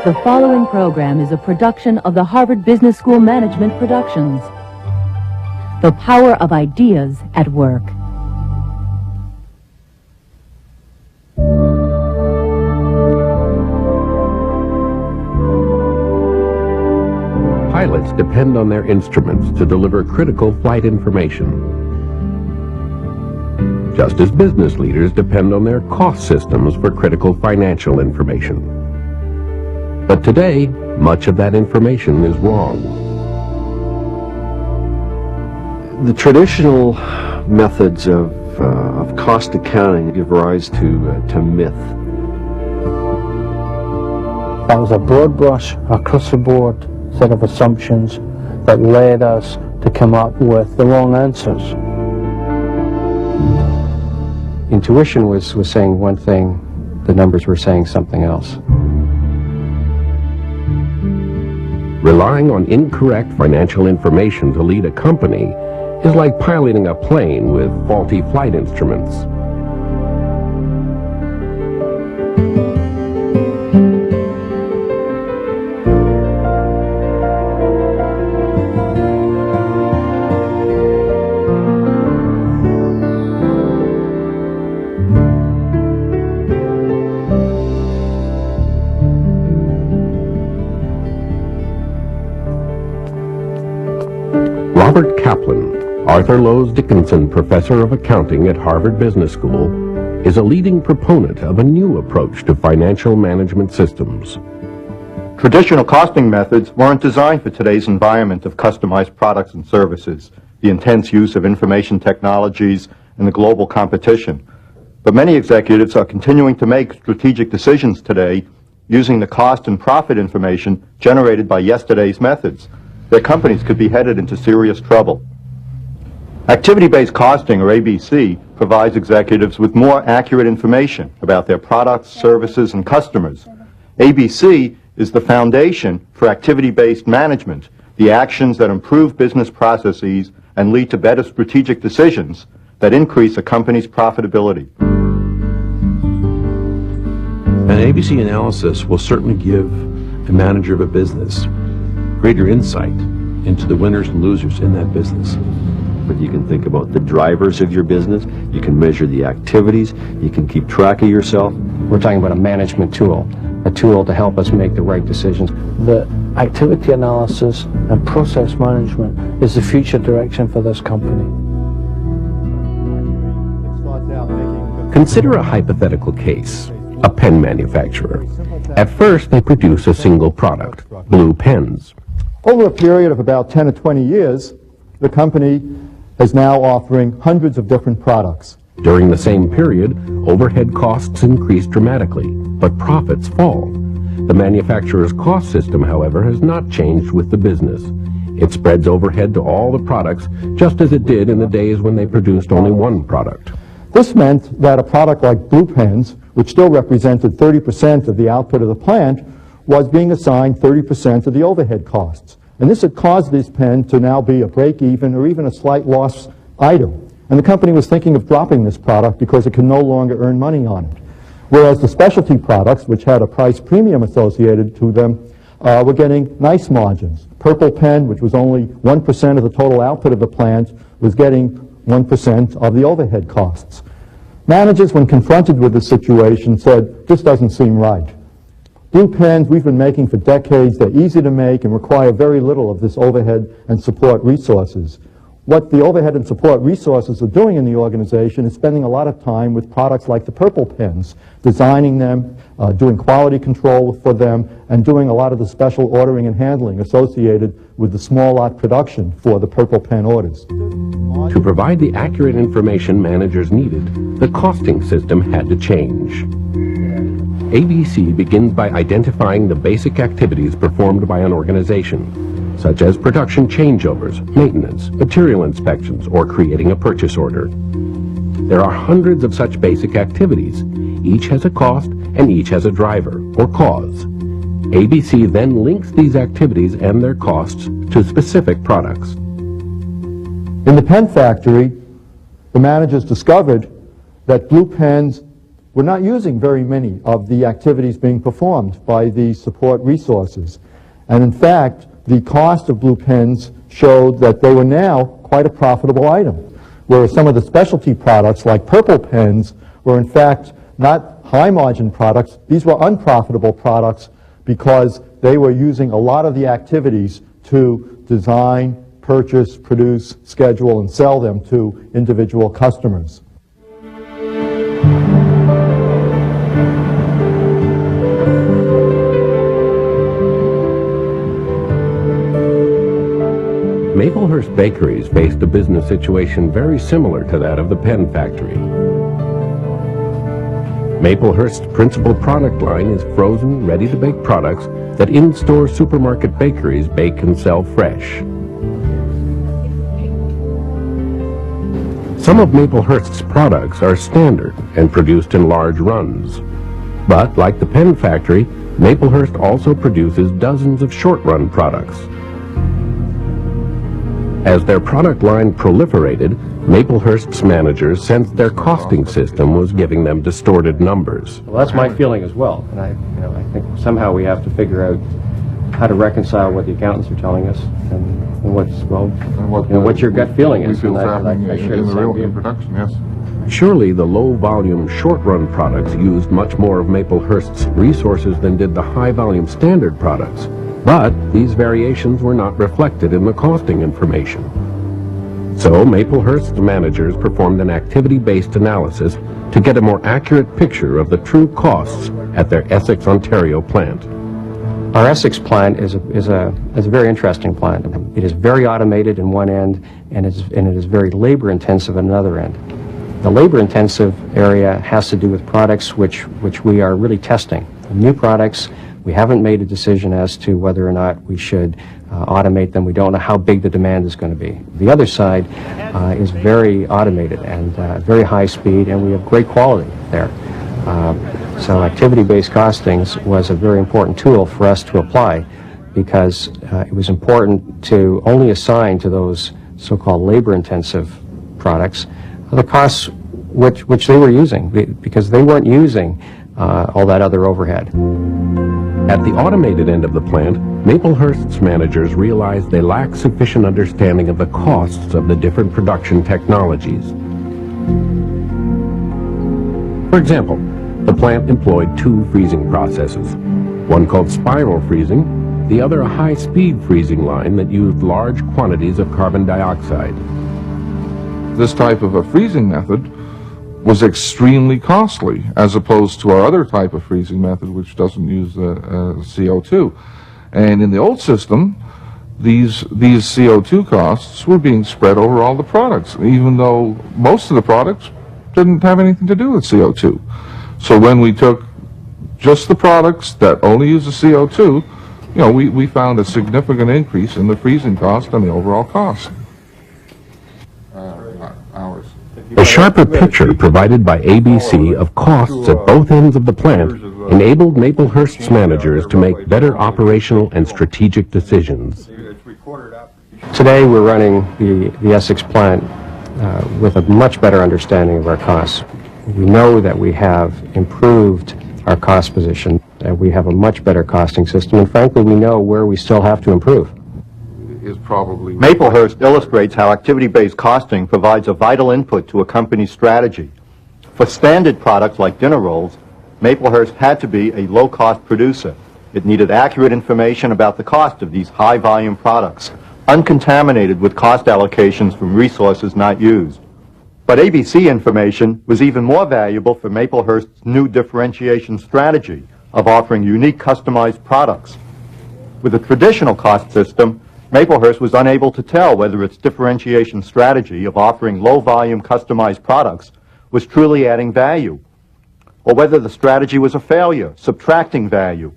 The following program is a production of the Harvard Business School Management Productions. The power of ideas at work. Pilots depend on their instruments to deliver critical flight information, just as business leaders depend on their cost systems for critical financial information. But today, much of that information is wrong. The traditional methods of cost accounting give rise to myth. That was a broad brush, across the board set of assumptions that led us to come up with the wrong answers. Intuition was saying one thing, the numbers were saying something else. Relying on incorrect financial information to lead a company is like piloting a plane with faulty flight instruments. Robert Kaplan, Arthur Lowes Dickinson Professor of Accounting at Harvard Business School, is a leading proponent of a new approach to financial management systems. Traditional costing methods weren't designed for today's environment of customized products and services, the intense use of information technologies, and the global competition. But many executives are continuing to make strategic decisions today using the cost and profit information generated by yesterday's methods. Their companies could be headed into serious trouble. Activity-based costing, or ABC, provides executives with more accurate information about their products, services, and customers. ABC is the foundation for activity-based management, the actions that improve business processes and lead to better strategic decisions that increase a company's profitability. An ABC analysis will certainly give a manager of a business greater insight into the winners and losers in that business. But you can think about the drivers of your business, you can measure the activities, you can keep track of yourself. We're talking about a management tool, a tool to help us make the right decisions. The activity analysis and process management is the future direction for this company. Consider a hypothetical case, a pen manufacturer. At first, they produce a single product, blue pens. Over a period of about 10 or 20 years, the company is now offering hundreds of different products. During the same period, overhead costs increase dramatically, but profits fall. The manufacturer's cost system, however, has not changed with the business. It spreads overhead to all the products, just as it did in the days when they produced only one product. This meant that a product like blue pens, which still represented 30% of the output of the plant, was being assigned 30% of the overhead costs. And this had caused this pen to now be a break-even or even a slight loss item. And the company was thinking of dropping this product because it could no longer earn money on it. Whereas the specialty products, which had a price premium associated to them, were getting nice margins. Purple pen, which was only 1% of the total output of the plant, was getting 1% of the overhead costs. Managers, when confronted with this situation, said, "This doesn't seem right. Blue pens we've been making for decades. They're easy to make and require very little of this overhead and support resources. What the overhead and support resources are doing in the organization is spending a lot of time with products like the purple pens, designing them, doing quality control for them, and doing a lot of the special ordering and handling associated with the small lot production for the purple pen orders." To provide the accurate information managers needed, the costing system had to change. ABC begins by identifying the basic activities performed by an organization, such as production changeovers, maintenance, material inspections, or creating a purchase order. There are hundreds of such basic activities. Each has a cost and each has a driver, or cause. ABC then links these activities and their costs to specific products. In the pen factory, the managers discovered that blue pens were not using very many of the activities being performed by the support resources. And in fact, the cost of blue pens showed that they were now quite a profitable item, whereas some of the specialty products like purple pens were in fact not high-margin products. These were unprofitable products because they were using a lot of the activities to design, purchase, produce, schedule, and sell them to individual customers. Maplehurst Bakeries faced a business situation very similar to that of the pen factory. Maplehurst's principal product line is frozen, ready-to-bake products that in-store supermarket bakeries bake and sell fresh. Some of Maplehurst's products are standard and produced in large runs. But, like the pen factory, Maplehurst also produces dozens of short-run products. As their product line proliferated, Maplehurst's managers sensed their costing system was giving them distorted numbers. Well, that's my feeling as well, and I think somehow we have to figure out how to reconcile what the accountants are telling us and what's what your gut feeling is. In the real production, yes. Surely the low-volume, short-run products used much more of Maplehurst's resources than did the high-volume standard products. But these variations were not reflected in the costing information. So Maplehurst's managers performed an activity-based analysis to get a more accurate picture of the true costs at their Essex, Ontario plant. Our Essex plant is a very interesting plant. It is very automated in one end, and it is very labor-intensive at another end. The labor-intensive area has to do with products which we are really testing. New products. We haven't made a decision as to whether or not we should automate them. We don't know how big the demand is going to be. The other side is very automated and very high speed, and we have great quality there. So activity-based costings was a very important tool for us to apply because it was important to only assign to those so-called labor-intensive products the costs which they were using, because they weren't using all that other overhead. At the automated end of the plant, Maplehurst's managers realized they lacked sufficient understanding of the costs of the different production technologies. For example, the plant employed two freezing processes, one called spiral freezing, the other a high-speed freezing line that used large quantities of carbon dioxide. This type of a freezing method was extremely costly, as opposed to our other type of freezing method, which doesn't use CO2. And in the old system, these CO2 costs were being spread over all the products, even though most of the products didn't have anything to do with CO2. So when we took just the products that only use the CO2, we found a significant increase in the freezing cost and the overall cost. A sharper picture provided by ABC of costs at both ends of the plant enabled Maplehurst's managers to make better operational and strategic decisions. Today we're running the Essex plant with a much better understanding of our costs. We know that we have improved our cost position, and we have a much better costing system, and frankly we know where we still have to improve. Maplehurst illustrates how activity-based costing provides a vital input to a company's strategy. For standard products like dinner rolls, Maplehurst had to be a low-cost producer. It needed accurate information about the cost of these high-volume products, uncontaminated with cost allocations from resources not used. But ABC information was even more valuable for Maplehurst's new differentiation strategy of offering unique customized products. With a traditional cost system, Maplehurst was unable to tell whether its differentiation strategy of offering low-volume customized products was truly adding value, or whether the strategy was a failure, subtracting value,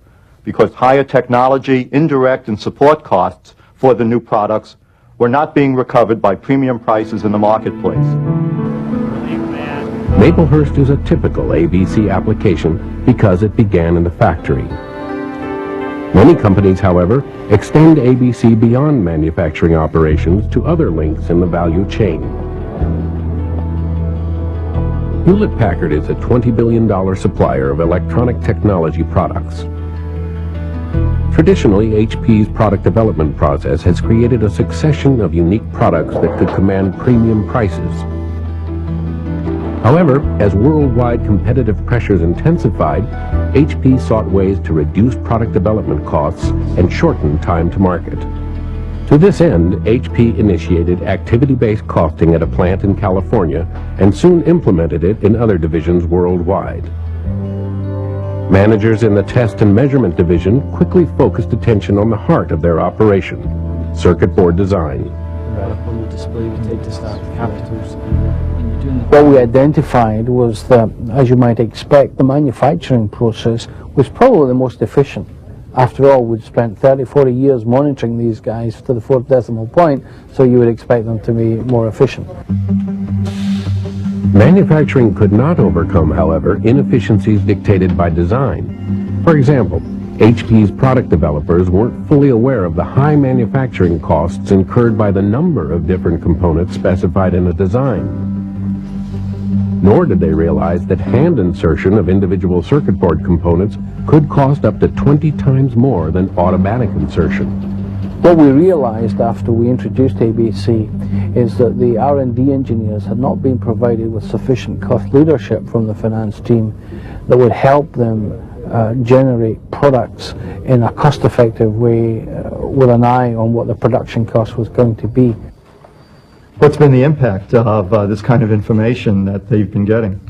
because higher technology, indirect, and support costs for the new products were not being recovered by premium prices in the marketplace. Maplehurst is a typical ABC application because it began in the factory. Many companies, however, extend ABC beyond manufacturing operations to other links in the value chain. Hewlett-Packard is a $20 billion supplier of electronic technology products. Traditionally, HP's product development process has created a succession of unique products that could command premium prices. However, as worldwide competitive pressures intensified, HP sought ways to reduce product development costs and shorten time to market. To this end, HP initiated activity-based costing at a plant in California and soon implemented it in other divisions worldwide. Managers in the test and measurement division quickly focused attention on the heart of their operation, circuit board design. What we identified was that, as you might expect, the manufacturing process was probably the most efficient. After all, we'd spent 30, 40 years monitoring these guys to the fourth decimal point, so you would expect them to be more efficient. Manufacturing could not overcome, however, inefficiencies dictated by design. For example, HP's product developers weren't fully aware of the high manufacturing costs incurred by the number of different components specified in a design. Nor did they realize that hand insertion of individual circuit board components could cost up to 20 times more than automatic insertion. What we realized after we introduced ABC is that the R&D engineers had not been provided with sufficient cost leadership from the finance team that would help them generate products in a cost-effective way with an eye on what the production cost was going to be. What's been the impact of this kind of information that they've been getting?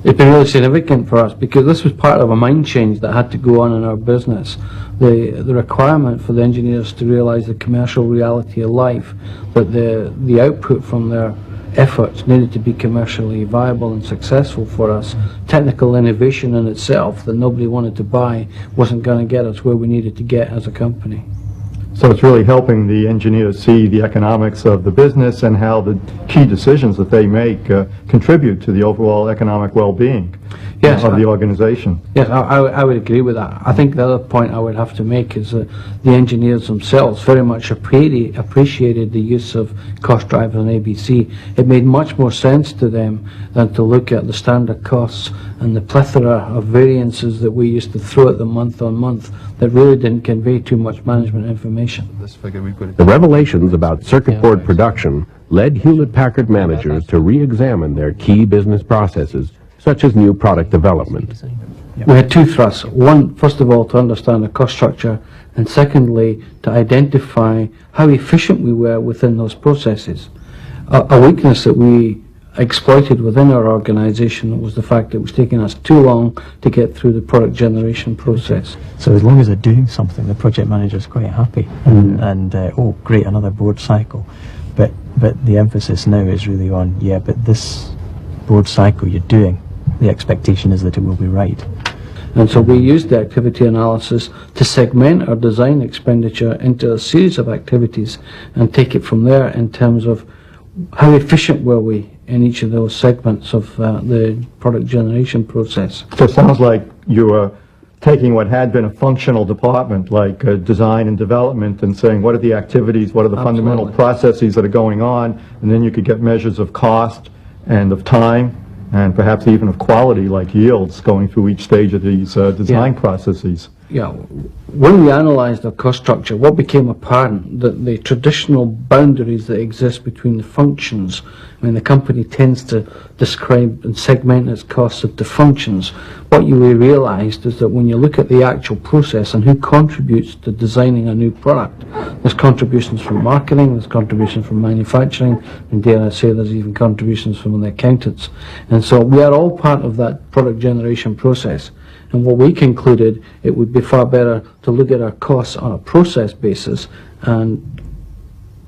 It's been really significant for us because this was part of a mind change that had to go on in our business. The requirement for the engineers to realize the commercial reality of life, that the output from their efforts needed to be commercially viable and successful for us. Technical innovation in itself that nobody wanted to buy wasn't going to get us where we needed to get as a company. So it's really helping the engineers see the economics of the business and how the key decisions that they make contribute to the overall economic well-being of the organization. Yes, I would agree with that. I think the other point I would have to make is that the engineers themselves very much appreciated the use of cost drivers and ABC. It made much more sense to them than to look at the standard costs and the plethora of variances that we used to throw at them month on month that really didn't convey too much management information. The revelations about circuit board production led Hewlett-Packard managers to re-examine their key business processes, such as new product development. We had two thrusts. One, first of all, to understand the cost structure, and secondly, to identify how efficient we were within those processes. A weakness that we exploited within our organization was the fact that it was taking us too long to get through the product generation process. So as long as they're doing something, the project manager's quite happy, and oh great, another board cycle. But the emphasis now is really on, yeah, but this board cycle you're doing, the expectation is that it will be right. And so we used the activity analysis to segment our design expenditure into a series of activities and take it from there in terms of how efficient were we in each of those segments of the product generation process. So it sounds like you were taking what had been a functional department like design and development and saying what are the activities, what are the fundamental processes that are going on, and then you could get measures of cost and of time and perhaps even of quality like yields going through each stage of these design processes. Yeah, when we analysed our cost structure, what became apparent that the traditional boundaries that exist between the functions, I mean the company tends to describe and segment its costs into functions. What we realised is that when you look at the actual process and who contributes to designing a new product, there's contributions from marketing, there's contributions from manufacturing, and dare I say there's even contributions from the accountants. And so we are all part of that product generation process. And what we concluded, it would be far better to look at our costs on a process basis and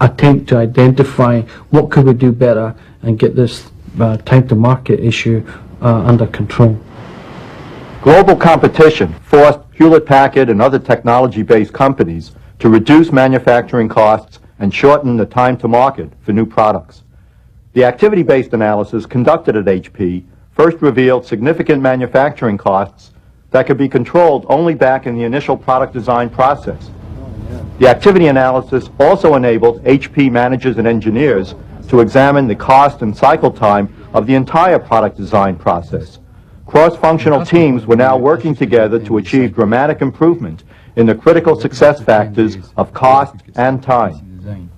attempt to identify what could we do better and get this time to market issue under control. Global competition forced Hewlett-Packard and other technology-based companies to reduce manufacturing costs and shorten the time to market for new products. The activity-based analysis conducted at HP first revealed significant manufacturing costs that could be controlled only back in the initial product design process. The activity analysis also enabled HP managers and engineers to examine the cost and cycle time of the entire product design process. Cross-functional teams were now working together to achieve dramatic improvement in the critical success factors of cost and time.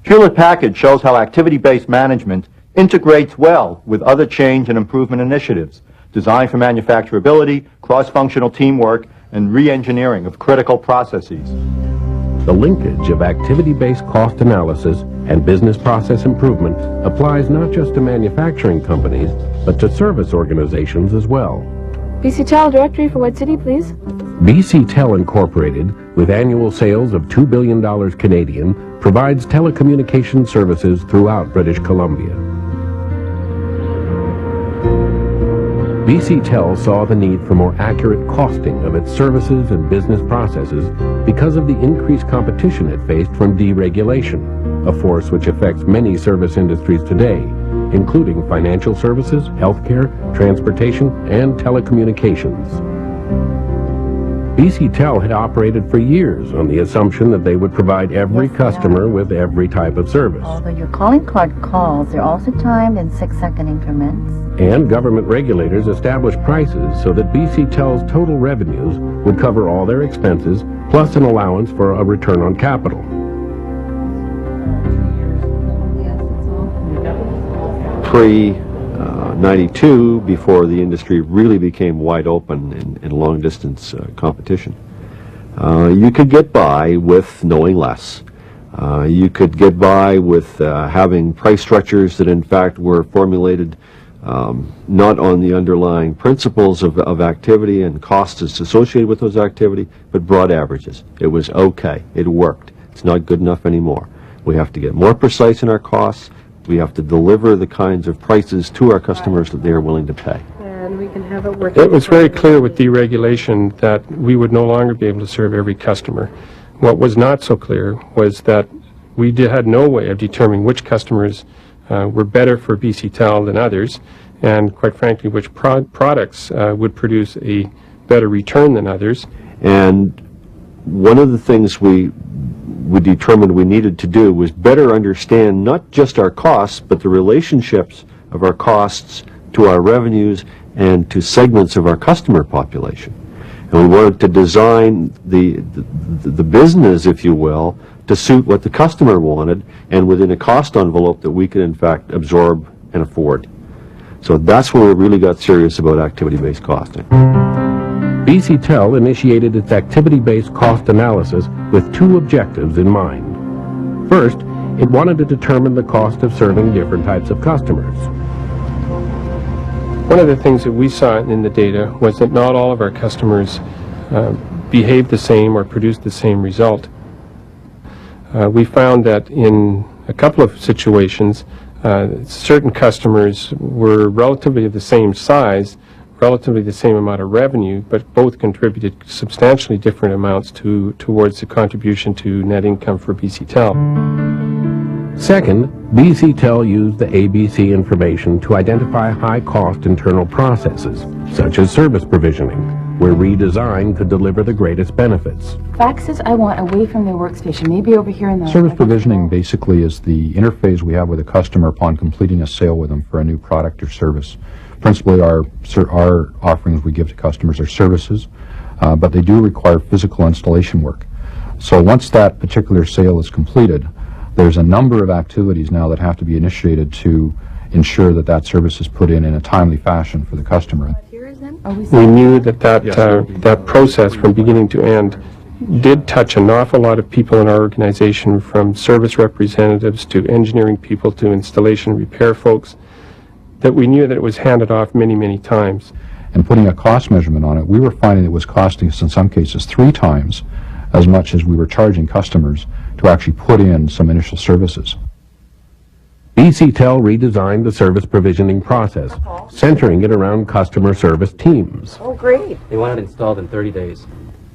Hewlett-Packard shows how activity-based management integrates well with other change and improvement initiatives, design for manufacturability, cross-functional teamwork, and re-engineering of critical processes. The linkage of activity-based cost analysis and business process improvement applies not just to manufacturing companies, but to service organizations as well. BC Tel directory for what city, please? BC Tel Incorporated, with annual sales of $2 billion Canadian, provides telecommunication services throughout British Columbia. BC Tel saw the need for more accurate costing of its services and business processes because of the increased competition it faced from deregulation, a force which affects many service industries today, including financial services, healthcare, transportation, and telecommunications. BC Tel had operated for years on the assumption that they would provide every customer with every type of service. Although your calling card calls are also timed in 6-second increments. And government regulators established prices so that BC Tel's total revenues would cover all their expenses, plus an allowance for a return on capital. Pre-92, before the industry really became wide open in long-distance competition, you could get by with knowing less. You could get by with having price structures that in fact were formulated not on the underlying principles of activity and costs associated with those activity, but broad averages. It was okay. It worked. It's not good enough anymore. We have to get more precise in our costs. We have to deliver the kinds of prices to our customers that they are willing to pay. And we can have it work. It was very clear with deregulation that we would no longer be able to serve every customer. What was not so clear was that we had no way of determining which customers were better for BC Tel than others, and quite frankly, which products would produce a better return than others. And one of the things we determined we needed to do was better understand not just our costs, but the relationships of our costs to our revenues and to segments of our customer population. And we wanted to design the business, if you will, to suit what the customer wanted and within a cost envelope that we could in fact absorb and afford. So that's where we really got serious about activity-based costing. BC Tel initiated its activity-based cost analysis with two objectives in mind. First, it wanted to determine the cost of serving different types of customers. One of the things that we saw in the data was that not all of our customers behaved the same or produced the same result. We found that in a couple of situations, certain customers were relatively of the same size, relatively the same amount of revenue, but both contributed substantially different amounts towards the contribution to net income for BC Tel. Second, BC Tel used the ABC information to identify high-cost internal processes, such as service provisioning, where redesign could deliver the greatest benefits. Faxes I want away from their workstation, maybe over here in the... Service provisioning basically is the interface we have with a customer upon completing a sale with them for a new product or service. Principally, our offerings we give to customers are services, but they do require physical installation work. So once that particular sale is completed, there's a number of activities now that have to be initiated to ensure that that service is put in a timely fashion for the customer. We knew that process from beginning to end did touch an awful lot of people in our organization, from service representatives to engineering people to installation repair folks, that we knew that it was handed off many, many times. And putting a cost measurement on it, we were finding it was costing us in some cases 3 times as much as we were charging customers to actually put in some initial services. BC Tel redesigned the service provisioning process, centering it around customer service teams. Oh, great. They want it installed in 30 days.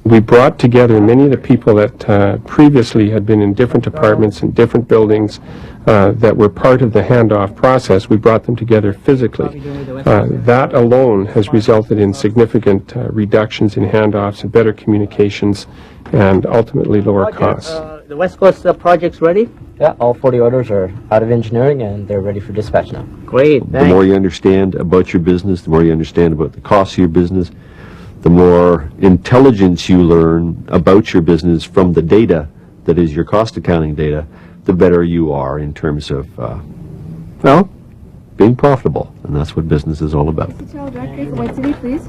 We brought together many of the people that previously had been in different departments and different buildings that were part of the handoff process. We brought them together physically. That alone has resulted in significant reductions in handoffs and better communications and ultimately lower costs. The West Coast project's ready? Yeah, all 40 orders are out of engineering and they're ready for dispatch now. Great, The more you understand about your business, the more you understand about the costs of your business, the more intelligence you learn about your business from the data that is your cost accounting data, the better you are in terms of, well, being profitable. And that's what business is all about. Directory for White City, please.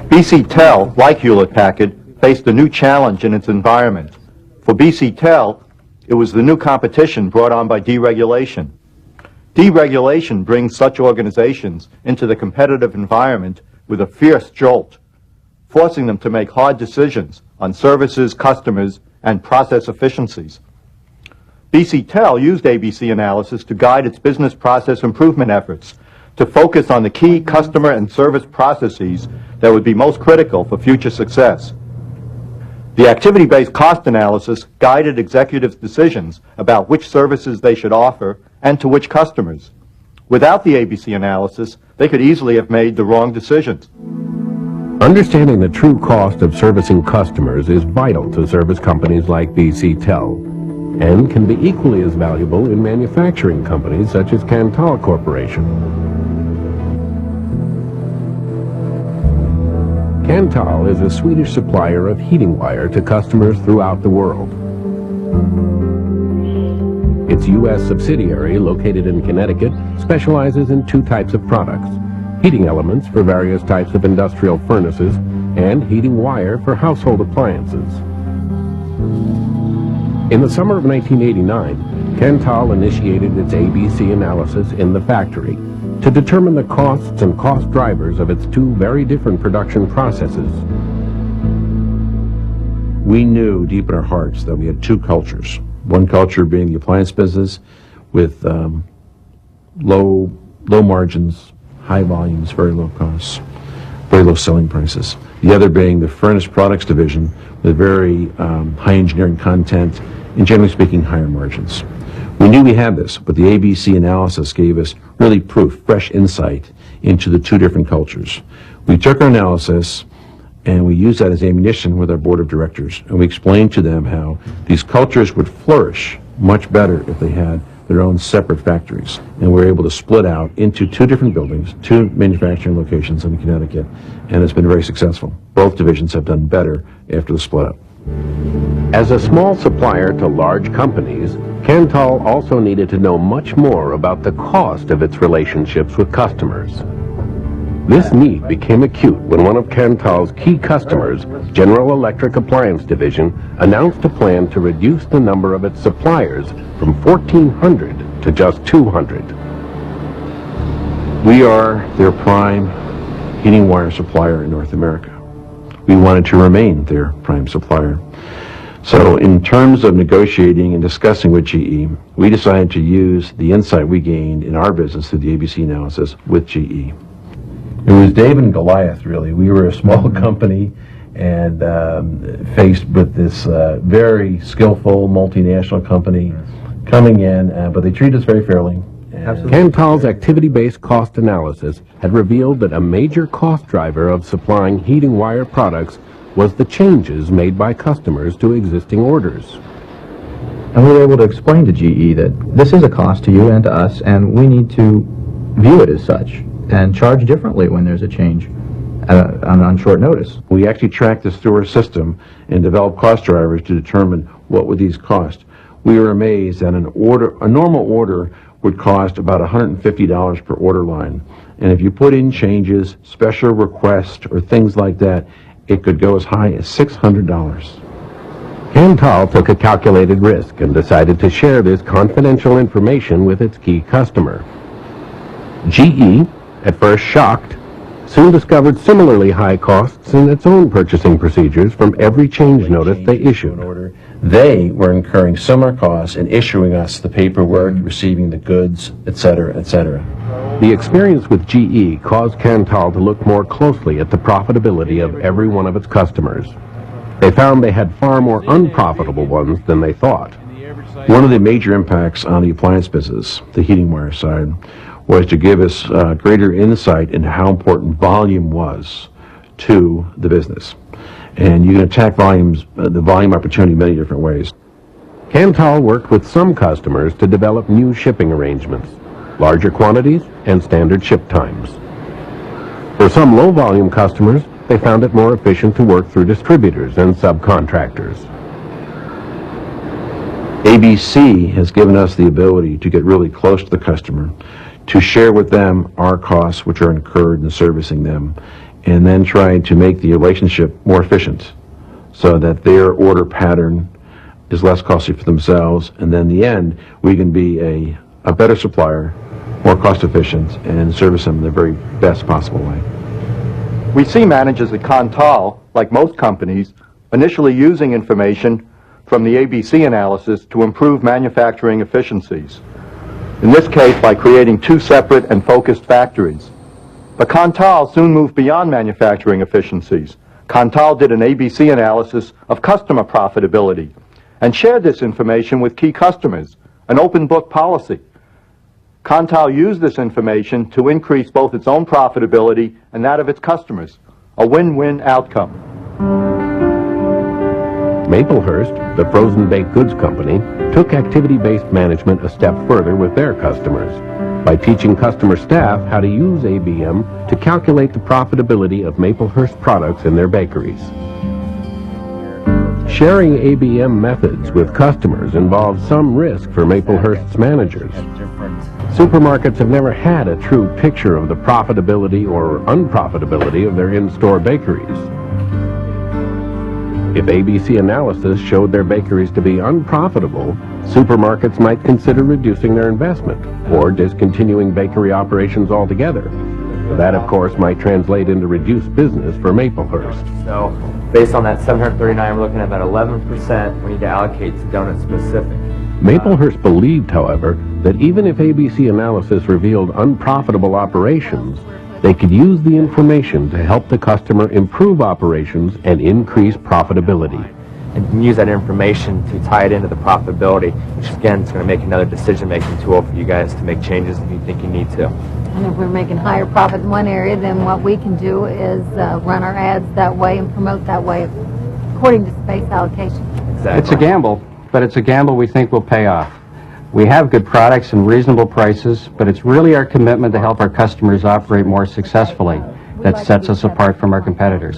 BC Tel, like Hewlett-Packard, faced a new challenge in its environment. For BC Tel, it was the new competition brought on by deregulation. Deregulation brings such organizations into the competitive environment with a fierce jolt, forcing them to make hard decisions on services, customers, and process efficiencies. BC Tel used ABC analysis to guide its business process improvement efforts, to focus on the key customer and service processes that would be most critical for future success. The activity-based cost analysis guided executives' decisions about which services they should offer and to which customers. Without the ABC analysis, they could easily have made the wrong decisions. Understanding the true cost of servicing customers is vital to service companies like BC Tel, and can be equally as valuable in manufacturing companies such as Kanthal Corporation. Kanthal is a Swedish supplier of heating wire to customers throughout the world. Its U.S. subsidiary, located in Connecticut, specializes in two types of products: heating elements for various types of industrial furnaces, and heating wire for household appliances. In the summer of 1989, Kanthal initiated its ABC analysis in the factory to determine the costs and cost drivers of its two very different production processes. We knew deep in our hearts that we had two cultures. One culture being the appliance business with low margins, high volumes, very low costs, very low selling prices. The other being the furnace products division with very high engineering content and, generally speaking, higher margins. We knew we had this, but the ABC analysis gave us really proof, fresh insight into the two different cultures. We took our analysis and we used that as ammunition with our board of directors, and we explained to them how these cultures would flourish much better if they had their own separate factories. And we were able to split out into two different buildings, two manufacturing locations in Connecticut, and it's been very successful. Both divisions have done better after the split up. As a small supplier to large companies, Kanthal also needed to know much more about the cost of its relationships with customers. This need became acute when one of Kanthal's key customers, General Electric Appliance Division, announced a plan to reduce the number of its suppliers from 1,400 to just 200. We are their prime heating wire supplier in North America. We wanted to remain their prime supplier. So in terms of negotiating and discussing with GE, we decided to use the insight we gained in our business through the ABC analysis with GE. It was David and Goliath, really. We were a small company and faced with this very skillful multinational company coming in, but they treated us very fairly. Kanthal's activity-based cost analysis had revealed that a major cost driver of supplying heating wire products was the changes made by customers to existing orders. And we were able to explain to GE that this is a cost to you and to us, and we need to view it as such and charge differently when there's a change on short notice. We actually tracked this through our system and developed cost drivers to determine what would these cost. We were amazed that a normal order would cost about $150 per order line. And if you put in changes, special requests, or things like that, it could go as high as $600. Kanthal took a calculated risk and decided to share this confidential information with its key customer. GE, at first shocked, soon discovered similarly high costs in its own purchasing procedures from every change notice they issued. They were incurring similar costs in issuing us the paperwork, receiving the goods, etc., etc. The experience with GE caused Kanthal to look more closely at the profitability of every one of its customers. They found they had far more unprofitable ones than they thought. One of the major impacts on the appliance business, the heating wire side, was to give us greater insight into how important volume was to the business. And you can attack the volume opportunity in many different ways. Cantal worked with some customers to develop new shipping arrangements, larger quantities and standard ship times. For some low-volume customers, they found it more efficient to work through distributors and subcontractors. ABC has given us the ability to get really close to the customer, to share with them our costs which are incurred in servicing them, and then try to make the relationship more efficient so that their order pattern is less costly for themselves, and then in the end we can be a better supplier, more cost efficient, and service them in the very best possible way. We see managers at Cantal, like most companies, initially using information from the ABC analysis to improve manufacturing efficiencies. In this case, by creating two separate and focused factories. But Cantal soon moved beyond manufacturing efficiencies. Cantal did an ABC analysis of customer profitability and shared this information with key customers, an open book policy. Cantal used this information to increase both its own profitability and that of its customers, a win-win outcome. Maplehurst, the frozen baked goods company, took activity-based management a step further with their customers by teaching customer staff how to use ABM to calculate the profitability of Maplehurst products in their bakeries. Sharing ABM methods with customers involves some risk for Maplehurst's managers. Supermarkets have never had a true picture of the profitability or unprofitability of their in-store bakeries. If ABC analysis showed their bakeries to be unprofitable, supermarkets might consider reducing their investment or discontinuing bakery operations altogether. That, of course, might translate into reduced business for Maplehurst. So, based on that 739, we're looking at about 11% we need to allocate to donut specific. Maplehurst believed, however, that even if ABC analysis revealed unprofitable operations, they could use the information to help the customer improve operations and increase profitability. And use that information to tie it into the profitability, which again is going to make another decision-making tool for you guys to make changes if you think you need to. And if we're making higher profit in one area, then what we can do is run our ads that way and promote that way according to space allocation. Exactly. It's a gamble, but it's a gamble we think will pay off. We have good products and reasonable prices, but it's really our commitment to help our customers operate more successfully that sets us apart from our competitors.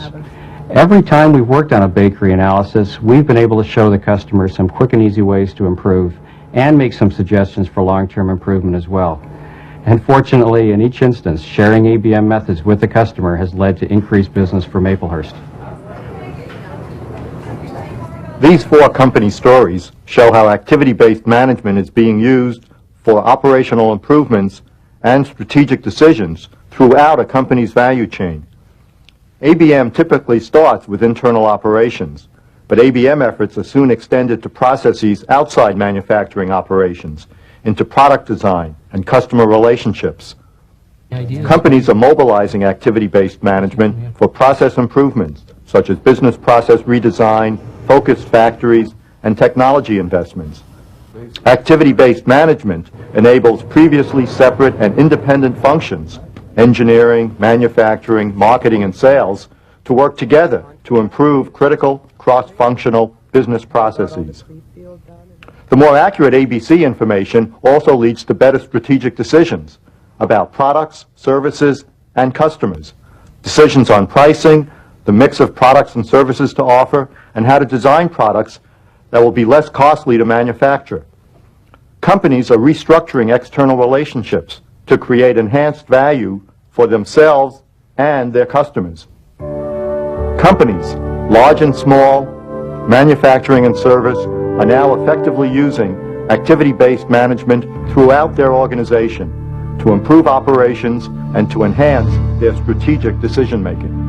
Every time we've worked on a bakery analysis, we've been able to show the customer some quick and easy ways to improve and make some suggestions for long-term improvement as well. And fortunately, in each instance, sharing ABM methods with the customer has led to increased business for Maplehurst. These four company stories show how activity-based management is being used for operational improvements and strategic decisions throughout a company's value chain. ABM typically starts with internal operations, but ABM efforts are soon extended to processes outside manufacturing operations, into product design and customer relationships. Companies are mobilizing activity-based management for process improvements, such as business process redesign, focused factories, and technology investments. Activity-based management enables previously separate and independent functions, engineering, manufacturing, marketing, and sales, to work together to improve critical cross-functional business processes. The more accurate ABC information also leads to better strategic decisions about products, services, and customers. Decisions on pricing, the mix of products and services to offer, and how to design products that will be less costly to manufacture. Companies are restructuring external relationships to create enhanced value for themselves and their customers. Companies, large and small, manufacturing and service, are now effectively using activity-based management throughout their organization to improve operations and to enhance their strategic decision-making.